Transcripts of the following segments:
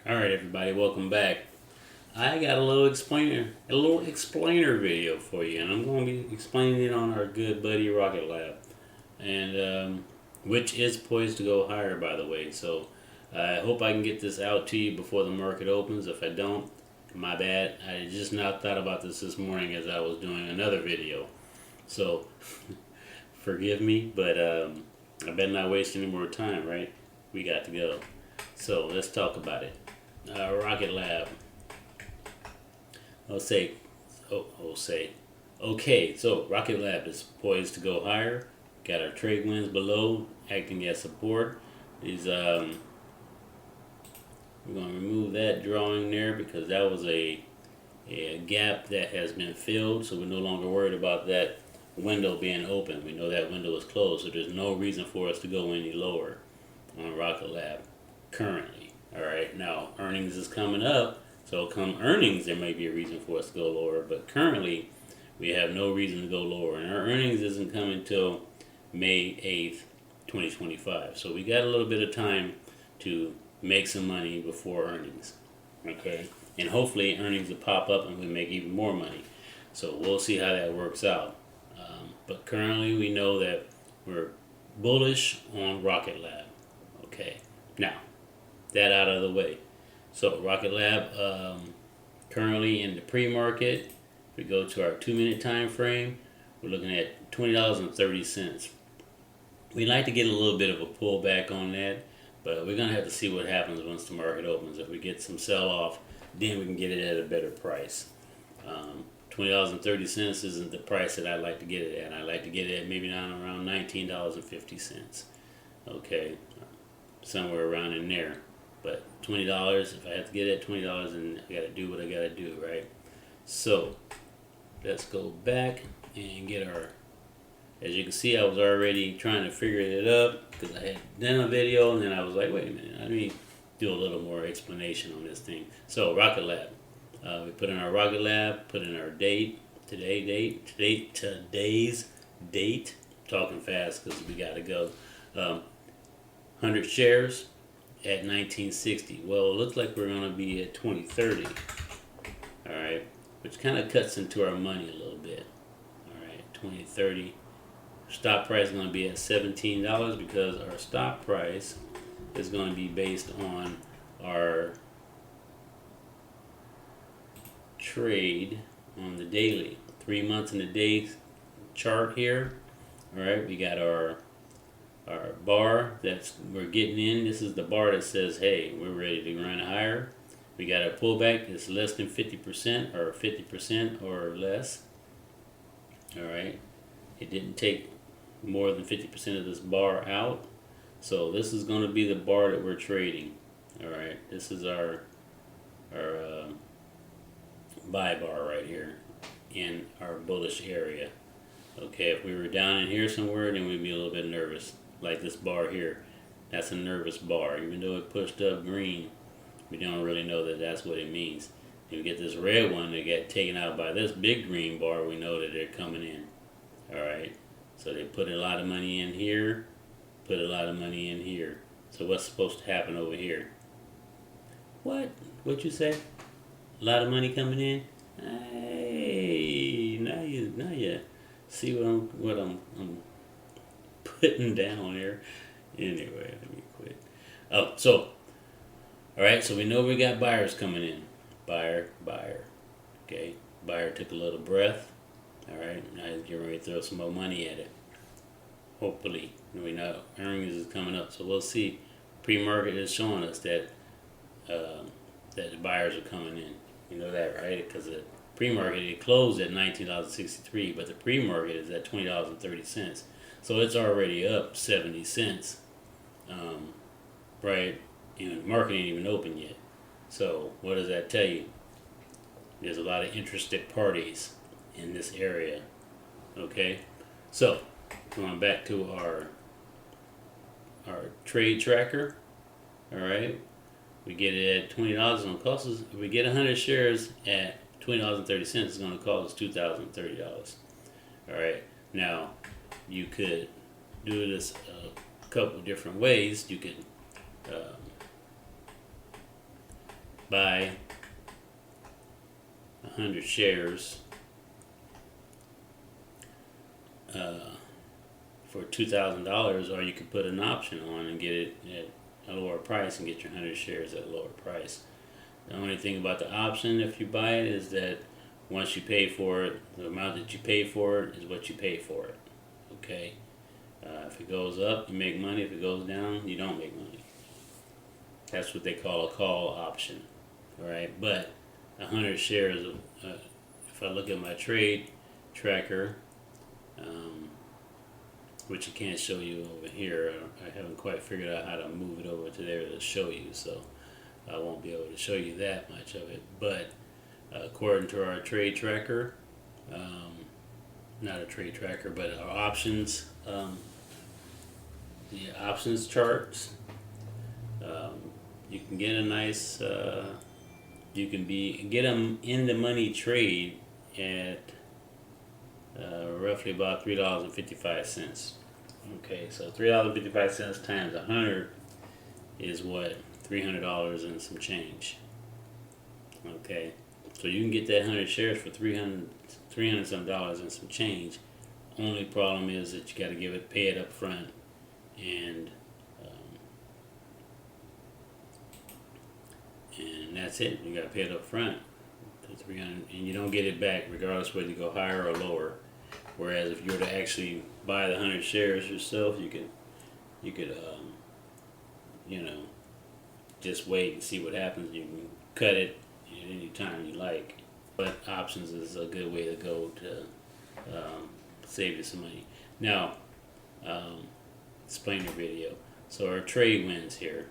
All right, everybody, welcome back. I got a little explainer video for you, and I'm going to be explaining it on our good buddy Rocket Lab, and which is poised to go higher, by the way. So I hope I can get this out to you before the market opens. If I don't, my bad. I just now thought about this morning as I was doing another video. So forgive me, but I better not waste any more time, right? We got to go. So let's talk about it. Rocket Lab. I'll say, I'll say, okay. So Rocket Lab is poised to go higher. Got our trade winds below, acting as support. These we're going to remove that drawing there because that was a gap that has been filled. So we're no longer worried about that window being open. We know that window is closed, so there's no reason for us to go any lower on Rocket Lab currently. All right, now earnings is coming up, so come earnings, there may be a reason for us to go lower, but currently we have no reason to go lower, and our earnings isn't coming until May 8th, 2025. So we got a little bit of time to make some money before earnings, okay? And hopefully earnings will pop up and we make even more money. So we'll see how that works out. But currently we know that we're bullish on Rocket Lab, okay? Now, that out of the way. So Rocket Lab currently in the pre-market. If we go to our 2-minute time frame, we're looking at $20.30. We'd like to get a little bit of a pullback on that, but we're gonna have to see what happens once the market opens. If we get some sell-off, then we can get it at a better price. $20.30 isn't the price that I'd like to get it at. I'd like to get it at maybe down around $19.50. Okay, somewhere around in there. But $20, if I have to get it at $20, then I gotta do what I gotta do, right? So let's go back and get our. As you can see, I was already trying to figure it up because I had done a video, and then I was like, wait a minute, let me do a little more explanation on this thing. So Rocket Lab, we put in our Rocket Lab, put in our today's date. Talking fast because we gotta go. 100 shares at 1960. Well, it looks like we're going to be at 2030. All right, which kind of cuts into our money a little bit. All right, 2030. Stop price is going to be at $17 because our stop price is going to be based on our trade on the daily. 3 months in the day chart here. All right, we got our bar that's we're getting in. This is the bar that says, hey, we're ready to run higher. We got a pullback that's less than 50% or 50% or less. All right, it didn't take more than 50% of this bar out, so this is going to be the bar that we're trading. All right, this is our buy bar right here in our bullish area. Okay, if we were down in here somewhere, then we'd be a little bit nervous. Like this bar here, that's a nervous bar. Even though it pushed up green, we don't really know that that's what it means. If we get this red one that get taken out by this big green bar, we know that they're coming in. All right, so they put a lot of money in here, put a lot of money in here. So what's supposed to happen over here? What you say? A lot of money coming in? Hey, now you see what I'm putting down here. Anyway, let me quit. Oh, so all right. So we know we got buyers coming in. Buyer. Okay. Buyer took a little breath. All right. Now he's getting ready to throw some more money at it. Hopefully, we know earnings is coming up, so we'll see. Pre-market is showing us that that the buyers are coming in. You know that, right? Because the pre-market it closed at $19.63, but the pre-market is at $20.30. So it's already up 70 cents, right? And the market ain't even open yet. So what does that tell you? There's a lot of interested parties in this area. Okay, so going back to our trade tracker. All right, we get it at $20. It's gonna cost us. If we get 100 shares at $20.30, it's gonna cost us $2,030. All right, now you could do this a couple different ways. You could buy 100 shares for $2,000, or you could put an option on and get it at a lower price and get your 100 shares at a lower price. The only thing about the option, if you buy it, is that once you pay for it, the amount that you pay for it is what you pay for it. Okay? If it goes up, you make money. If it goes down, you don't make money. That's what they call a call option. Alright? But 100 shares, if I look at my trade tracker, which I can't show you over here, I haven't quite figured out how to move it over to there to show you, so I won't be able to show you that much of it. But according to our trade tracker, not a trade tracker, but our options, the options charts, you can get a nice, you can get them in the money trade at roughly about $3.55. Okay, so $3.55 times 100 is what? $300 and some change. Okay, so you can get that 100 shares for 300 some dollars and some change. Only problem is that you got to pay it up front, and that's it. You got to pay it up front, 300, and you don't get it back regardless whether you go higher or lower. Whereas if you were to actually buy the 100 shares yourself, you could just wait and see what happens. You can cut it at any time you like. But options is a good way to go to save you some money. Now, explain the video. So our trade wins here.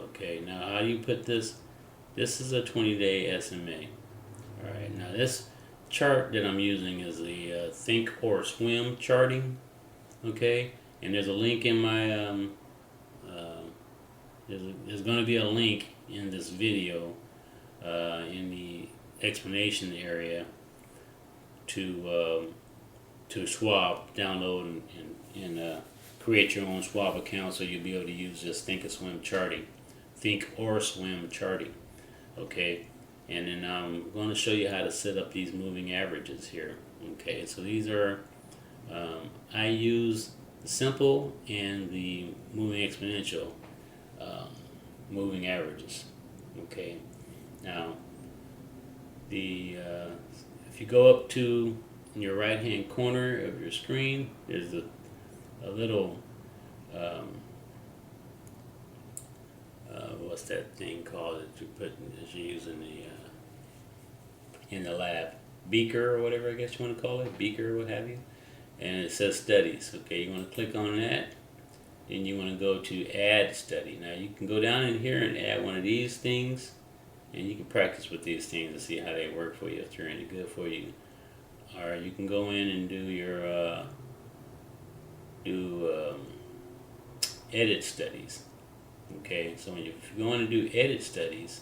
Okay, now how do you put this? This is a 20-day SMA. All right, now this chart that I'm using is the Think or Swim charting. Okay, and there's a link in my there's going to be a link in this video in the explanation area to Schwab, download and create your own Schwab account, so you'll be able to use this Think or Swim charting. Think or Swim charting. Okay, and then I'm going to show you how to set up these moving averages here. Okay, so these are I use the simple and the moving exponential moving averages. Okay, now if you go up to your right hand corner of your screen, there's a little what's that thing called that you use in the lab, beaker or whatever I guess you want to call it, beaker or what have you, and it says studies. Okay, you want to click on that, and you want to go to add study. Now you can go down in here and add one of these things, and you can practice with these things and see how they work for you, if they're any good for you. Or you can go in and do your edit studies. Okay, so if you go in and do edit studies,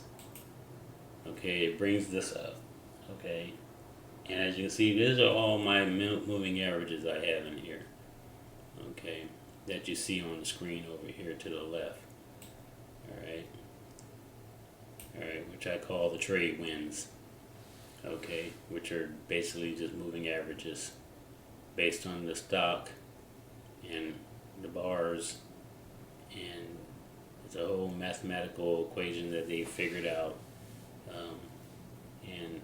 okay, it brings this up. Okay, and as you can see, these are all my moving averages I have in here. Okay, that you see on the screen over here to the left. Alright, which I call the trade wins. Okay, which are basically just moving averages based on the stock and the bars, and it's a whole mathematical equation that they figured out, and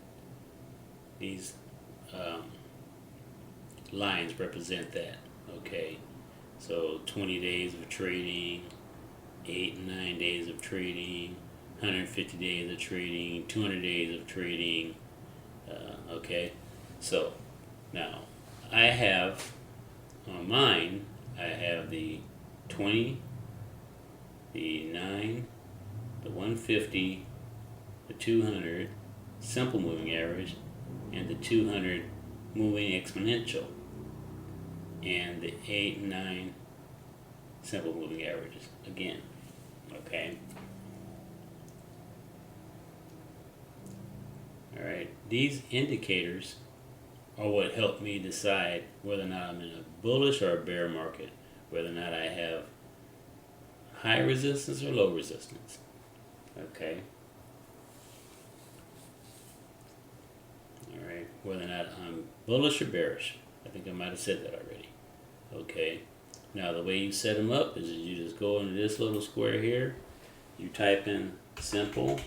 these lines represent that. Okay, so 20 days of trading, 8 and 9 days of trading, 150 days of trading, 200 days of trading. Okay, so now I have on mine, I have the 20, the 9, the 150, the 200 simple moving average, and the 200 moving exponential, and the 8 and 9 simple moving averages again. Okay. Alright, these indicators are what help me decide whether or not I'm in a bullish or a bear market, whether or not I have high resistance or low resistance. Okay. whether or not I'm bullish or bearish. I think I might have said that already. Okay. Now the way you set them up is you just go into this little square here, you type in simple,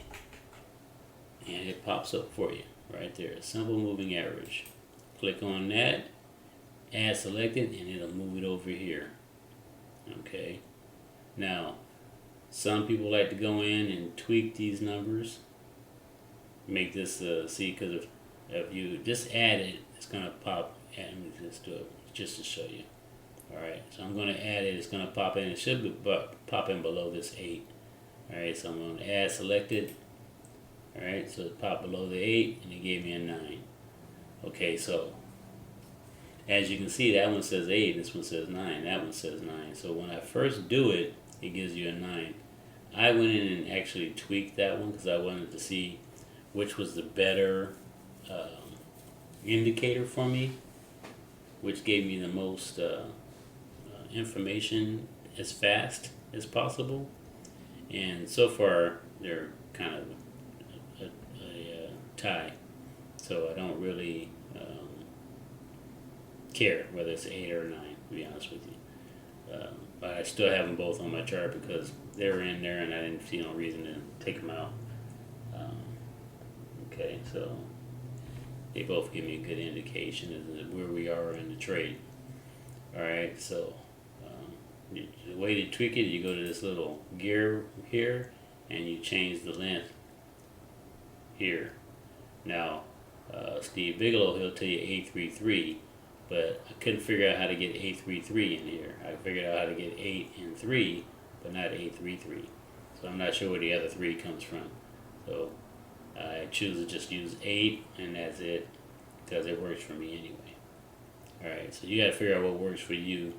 and it pops up for you right there. Simple moving average. Click on that, add selected, and it'll move it over here. Okay. Now, some people like to go in and tweak these numbers. Make this see, because if you just add it, it's gonna pop. Let me just do it just to show you. All right. So I'm gonna add it. It's gonna pop in. It should be pop in below this 8. All right. So I'm gonna add selected. All right. So it popped below the 8, and it gave me a 9. Okay. So as you can see, that one says 8, this one says 9, that one says 9. So when I first do it, it gives you a 9. I went in and actually tweaked that one because I wanted to see which was the better indicator for me, which gave me the most information as fast as possible. And so far, they're kind of a tie. So I don't really care whether it's 8 or 9, to be honest with you. But I still have them both on my chart because they were in there and I didn't see no reason to take them out. Okay, so they both give me a good indication of where we are in the trade. Alright, so the way to tweak it, you go to this little gear here and you change the length here. Now, Steve Bigelow, he'll tell you 833. But I couldn't figure out how to get 833 in here. I figured out how to get 8 and 3, but not 833. So I'm not sure where the other 3 comes from. So I choose to just use 8, and that's it, because it works for me anyway. Alright, so you got to figure out what works for you,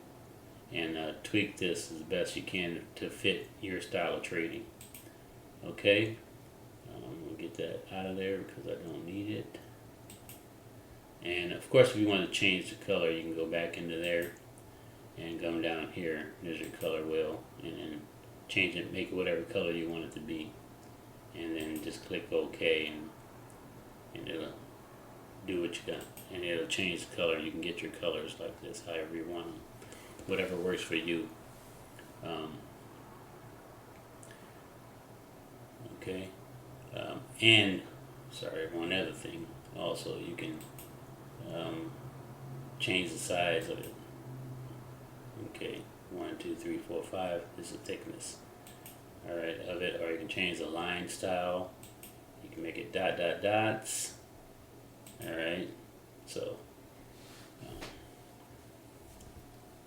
and tweak this as best you can to fit your style of trading. Okay? I'm going to get that out of there because I don't need it. And of course, if you want to change the color, you can go back into there and come down here. There's your color wheel, and then change it, make it whatever color you want it to be, and then just click OK, and it'll do what you got, and it'll change the color. You can get your colors like this, however you want them, whatever works for you. Okay, and sorry, one other thing. Also, you can change the size of it. Okay, 1, 2, 3, 4, 5. This is the thickness. All right, of it, or you can change the line style. You can make it dots. All right, so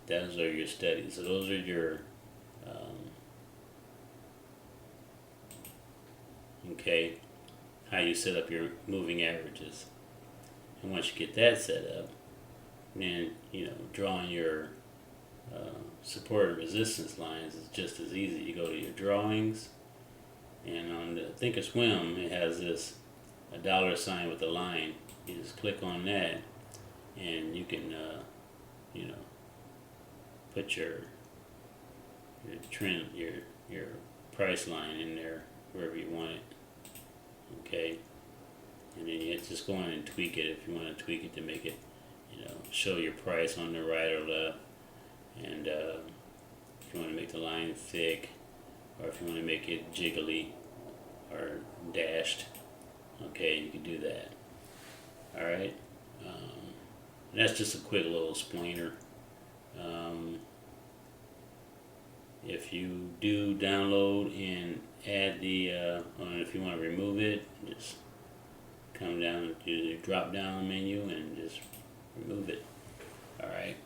those are your studies. So those are your okay, how you set up your moving averages. And once you get that set up, then, drawing your support and resistance lines is just as easy. You go to your drawings, and on the Thinkorswim, it has this a dollar sign with a line. You just click on that, and you can, put your trend, your price line in there wherever you want it. Okay. And then you just go in and tweak it if you want to tweak it to make it, show your price on the right or left. And if you want to make the line thick, or if you want to make it jiggly or dashed, okay, you can do that. All right. That's just a quick little explainer. If you do download and add the, if you want to remove it, just come down to the drop down menu and just remove it. All right.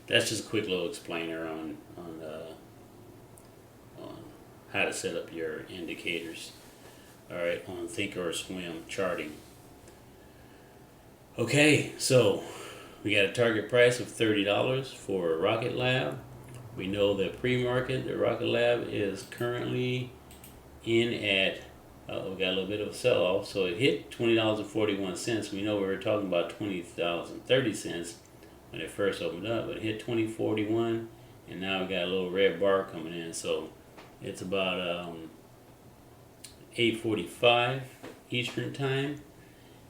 That's just a quick little explainer on how to set up your indicators. All right, on Thinkorswim charting. Okay, so we got a target price of $30 for Rocket Lab. We know that pre-market, the Rocket Lab is currently in at, we got a little bit of a sell-off, so it hit $20.41. We know we were talking about $20.30 when it first opened up, but it hit $20.41, and now we got a little red bar coming in, so it's about 8:45 Eastern time,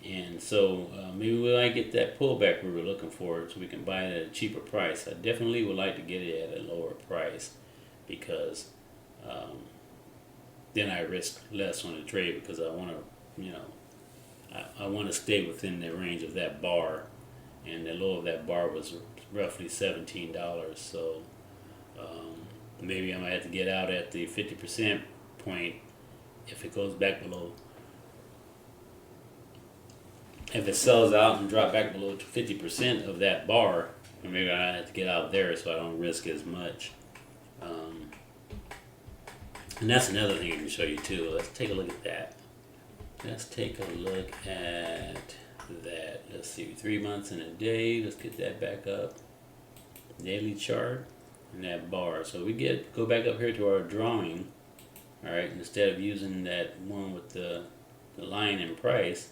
And so maybe we might get that pullback we were looking for, so we can buy it at a cheaper price. I definitely would like to get it at a lower price, because um, then I risk less on the trade, because I want to, I want to stay within the range of that bar, and the low of that bar was roughly $17. So maybe I might have to get out at the 50% point if it goes back below. If it sells out and drop back below 50% of that bar, maybe I have to get out there so I don't risk as much. And that's another thing I can show you too. Let's take a look at that. Let's take a look at that. Let's see, 3 months in a day. Let's get that back up. Daily chart and that bar. So we go back up here to our drawing. All right, instead of using that one with the line and price,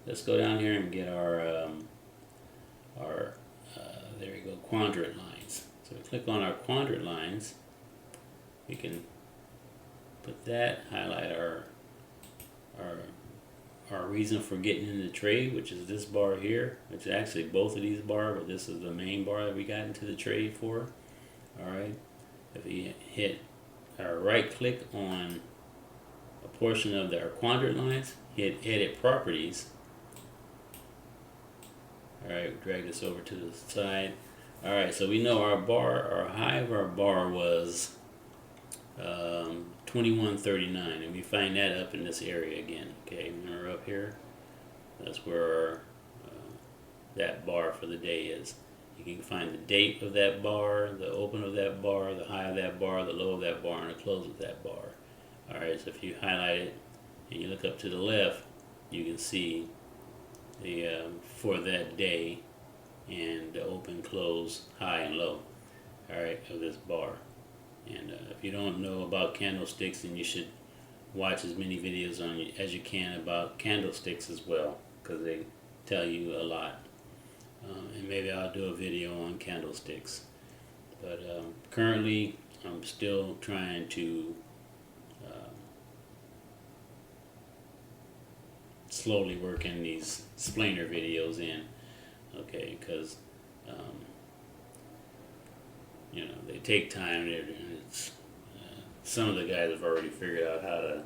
let's go down here and get our there we go, quadrant lines. So we click on our quadrant lines. We can put that, highlight our reason for getting in the trade, which is this bar here, which is actually both of these bars, but this is the main bar that we got into the trade for. All right, if we hit our right click on a portion of our quadrant lines, hit edit properties. Alright, drag this over to the side. Alright, so we know our high of our bar was 2139, and we find that up in this area again. Okay, remember up here? That's where that bar for the day is. You can find the date of that bar, the open of that bar, the high of that bar, the low of that bar, and the close of that bar. Alright, so if you highlight it and you look up to the left, you can see the for that day and the open, close, high and low, all right, of this bar. And if you don't know about candlesticks, then you should watch as many videos as you can about candlesticks as well, because they tell you a lot. And maybe I'll do a video on candlesticks, but currently I'm still trying to slowly working these splainer videos in, okay, because they take time, and it's some of the guys have already figured out how to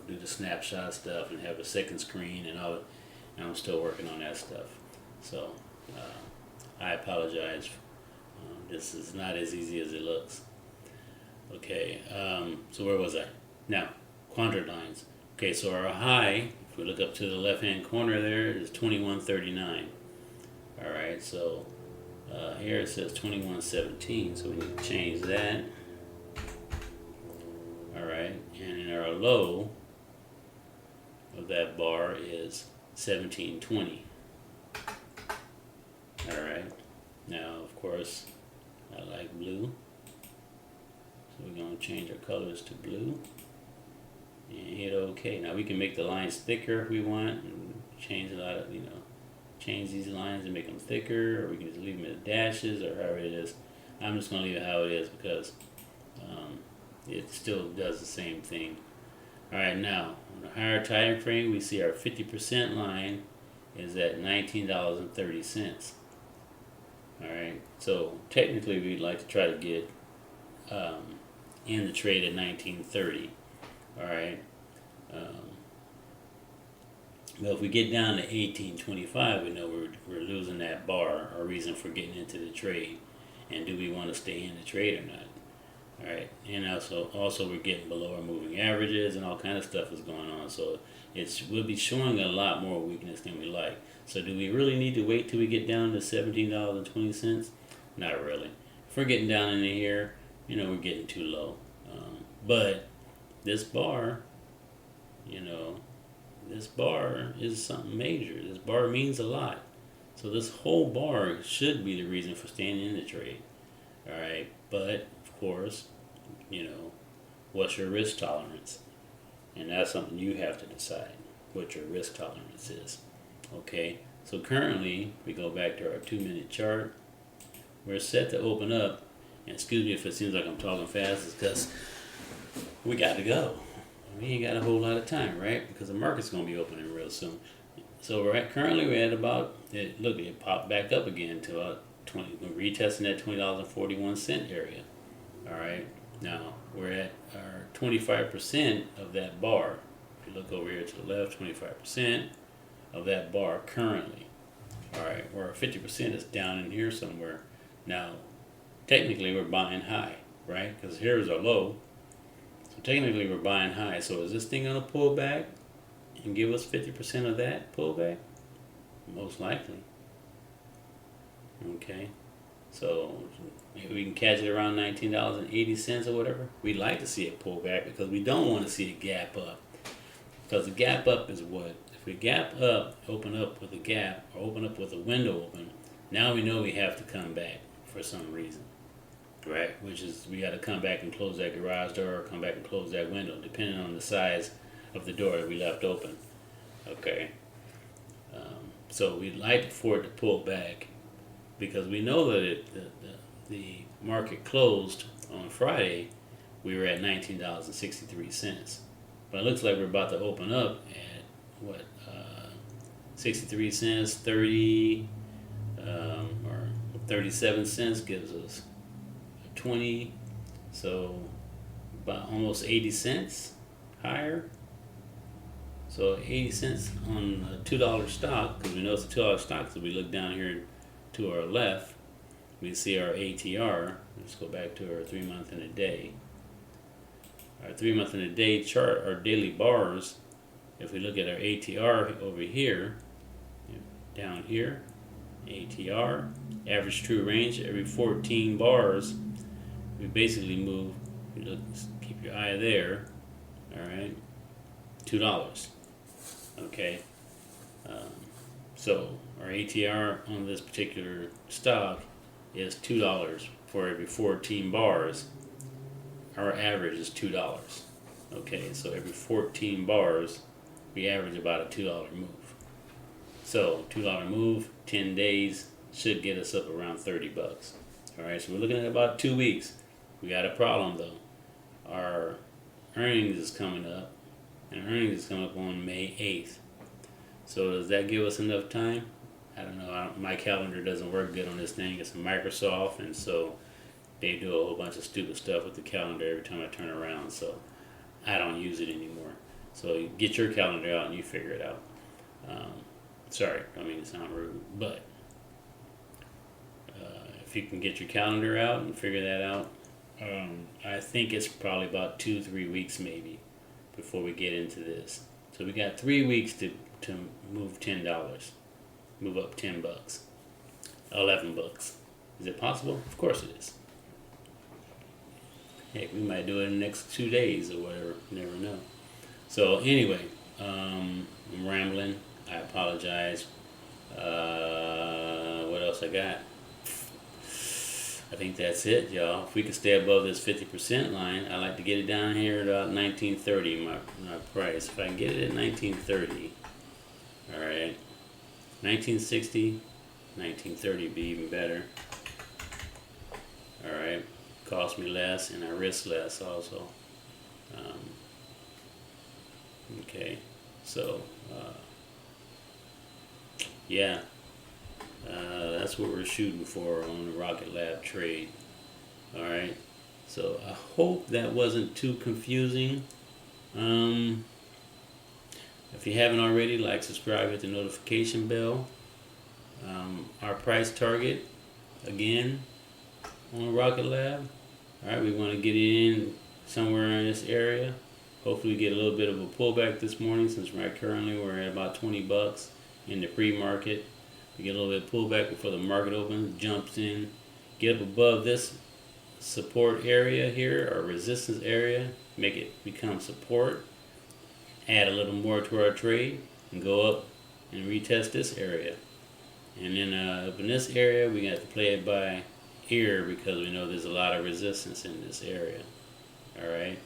do the snapshot stuff and have a second screen and all, and I'm still working on that stuff. So I apologize. This is not as easy as it looks. Okay, so where was I? Now, quadrant lines. Okay, so our high, if we look up to the left-hand corner there, is 2139. All right, so here it says 2117, so we need to change that. All right, and in our low of that bar is 1720. All right, now of course I like blue, so we're going to change our colors to blue. And hit OK. Now we can make the lines thicker if we want, and change a lot of, change these lines and make them thicker, or we can just leave them as dashes, or however it is. I'm just going to leave it how it is, because it still does the same thing. Alright, now on the higher time frame, we see our 50% line is at $19.30. Alright, so technically we'd like to try to get in the trade at $19.30. Alright, but if we get down to $18.25, we know we're losing that bar, our reason for getting into the trade, and do we want to stay in the trade or not? Alright, and also we're getting below our moving averages, and all kind of stuff is going on, so we'll be showing a lot more weakness than we like. So do we really need to wait till we get down to $17.20? Not really. If we're getting down into here, we're getting too low. But this bar, this bar is something major. This bar means a lot. So this whole bar should be the reason for staying in the trade. Alright, but of course, what's your risk tolerance? And that's something you have to decide, what your risk tolerance is. Okay, so currently, we go back to our 2-minute chart. We're set to open up, and excuse me if it seems like I'm talking fast, it's because we got to go. we ain't got a whole lot of time, right? Because the market's gonna be opening real soon. So currently we're at about it popped back up again to about 20. We're retesting that $20.41 area. All right. Now we're at our 25% of that bar. If you look over here to the left, 25% of that bar currently. All right. Where 50% is down in here somewhere. Now, technically we're buying high, right? Because here's our low. So technically we're buying high. So is this thing gonna pull back and give us 50% of that pullback? Most likely. Okay. So maybe we can catch it around $19.80 or whatever. We'd like to see it pull back because we don't want to see it gap up. Because the gap up is what? If we gap up, open up with a gap, or open up with a window open, now we know we have to come back for some reason. Right? Which is we got to come back and close that garage door or come back and close that window, depending on the size of the door that we left open. Okay. So we'd like for it to pull back because we know that the market closed on Friday. We were at $19.63, but it looks like we're about to open up at what 63 cents, 30 or 37 cents gives us 20, so about almost 80 cents higher. So 80 cents on a $2 stock, because we know it's a $2 stock. So we look down here to our left, we see our ATR. Let's go back to our 3 month and a day. Our 3 month and a day chart, our daily bars. If we look at our ATR over here, down here, ATR, average true range, every 14 bars, we basically move. You look, keep your eye there. All right, $2. Okay, so our ATR on this particular stock is $2 for every 14 bars. Our average is $2. Okay, so every 14 bars, we average about a $2 move. So $2 move, 10 days should get us up around $30. All right, so we're looking at about 2 weeks. We got a problem though. Our earnings is coming up, and earnings is coming up on May 8th. So does that give us enough time? I don't know. My calendar doesn't work good on this thing. It's a Microsoft, and so they do a whole bunch of stupid stuff with the calendar every time I turn around. So I don't use it anymore. So you get your calendar out and you figure it out. Sorry, I mean to sound rude, but if you can get your calendar out and figure that out, I think it's probably about 2-3 weeks maybe before we get into this. So we got 3 weeks to move $10, move up $10, $11. Is it possible? Of course it is. Heck, we might do it in the next 2 days or whatever. You never know. So anyway, I'm rambling. I apologize. What else I got? I think that's it, y'all. If we could stay above this 50% line, I'd like to get it down here at about 1930, my price. If I can get it at 1930, all right. 1960, 1930 would be even better. All right. Cost me less and I risk less also. Okay. So, yeah. That's what we're shooting for on the Rocket Lab trade. Alright, so I hope that wasn't too confusing. If you haven't already, like, subscribe, hit the notification bell. Our price target, again, on Rocket Lab. Alright, we want to get it in somewhere in this area. Hopefully we get a little bit of a pullback this morning, since right currently we're at about $20 in the pre-market. We get a little bit of pullback before the market opens, jumps in, get up above this support area here, or resistance area, make it become support, add a little more to our trade, and go up and retest this area. And then up in this area, we got to play it by ear because we know there's a lot of resistance in this area. Alright,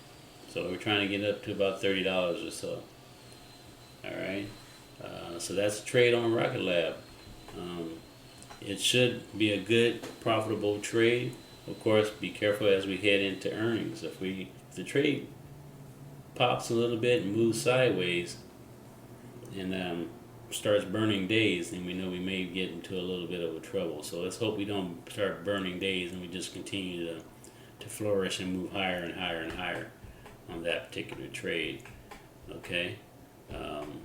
so we're trying to get up to about $30 or so. Alright, so that's a trade on Rocket Lab. It should be a good, profitable trade. Of course, be careful as we head into earnings. If the trade pops a little bit and moves sideways and starts burning days, then we know we may get into a little bit of a trouble. So let's hope we don't start burning days and we just continue to flourish and move higher and higher and higher on that particular trade. Okay? Um,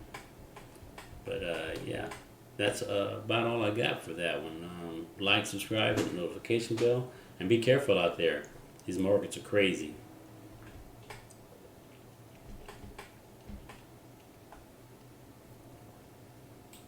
yeah, that's about all I got for that one. Like, subscribe, hit the notification bell, and be careful out there. These markets are crazy.